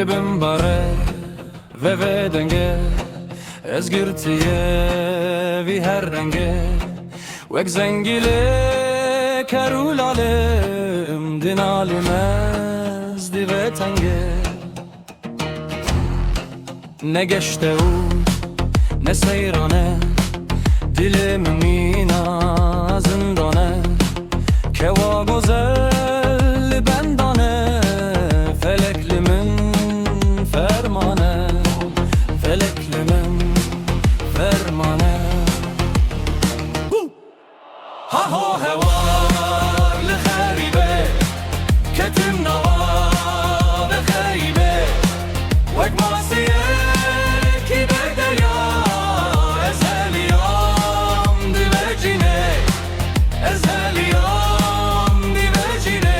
Libim bare ve denge Ez girtiye vi her renge Vek zengile kerul alim Din alim ez dive tenge Ne geçte u ne seyrane Dilim mina zindane Keva güzel bendane Feleklimin fermane Feleklimin fermane Ha ho hevar li kharibe Ketim nava be kharibe Vek masiye ki berderya Ezeliyam divecine Ezeliyam divecine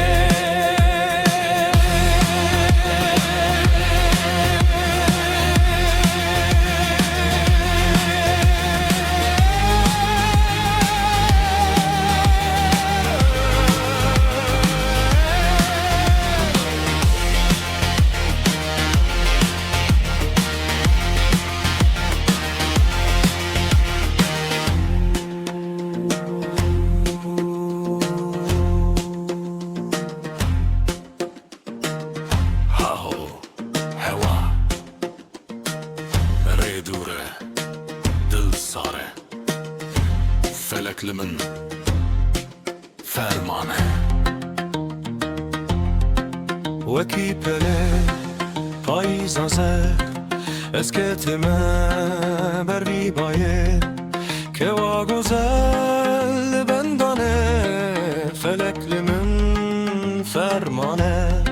Redure, dil sare Feleklimin fermane Veki pele payizan ser Esketime bervi baye Keva güzel bendane Feleklimin fermane